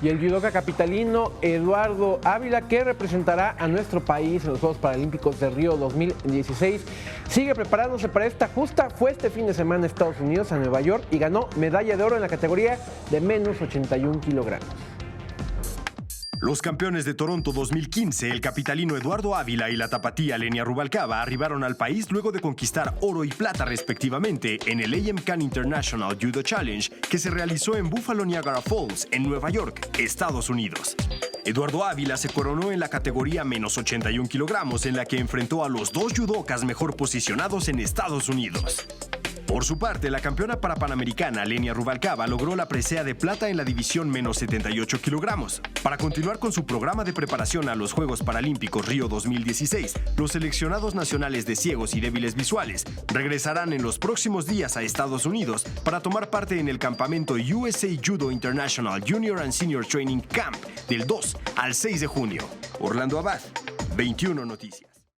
Y el judoka capitalino Eduardo Ávila, que representará a nuestro país en los Juegos Paralímpicos de Río 2016, sigue preparándose para esta justa. Fue este fin de semana a Estados Unidos, a Nueva York, y ganó medalla de oro en la categoría de menos 81 kilogramos. Los campeones de Toronto 2015, el capitalino Eduardo Ávila y la tapatía Lenia Rubalcaba, arribaron al país luego de conquistar oro y plata respectivamente en el A.M. Khan International Judo Challenge que se realizó en Buffalo, Niagara Falls, en Nueva York, Estados Unidos. Eduardo Ávila se coronó en la categoría menos 81 kilogramos, en la que enfrentó a los dos judokas mejor posicionados en Estados Unidos. Por su parte, la campeona parapanamericana Lenia Rubalcaba logró la presea de plata en la división menos 78 kilogramos. Para continuar con su programa de preparación a los Juegos Paralímpicos Río 2016, los seleccionados nacionales de ciegos y débiles visuales regresarán en los próximos días a Estados Unidos para tomar parte en el campamento USA Judo International Junior and Senior Training Camp del 2 al 6 de junio. Orlando Abad, 21 Noticias.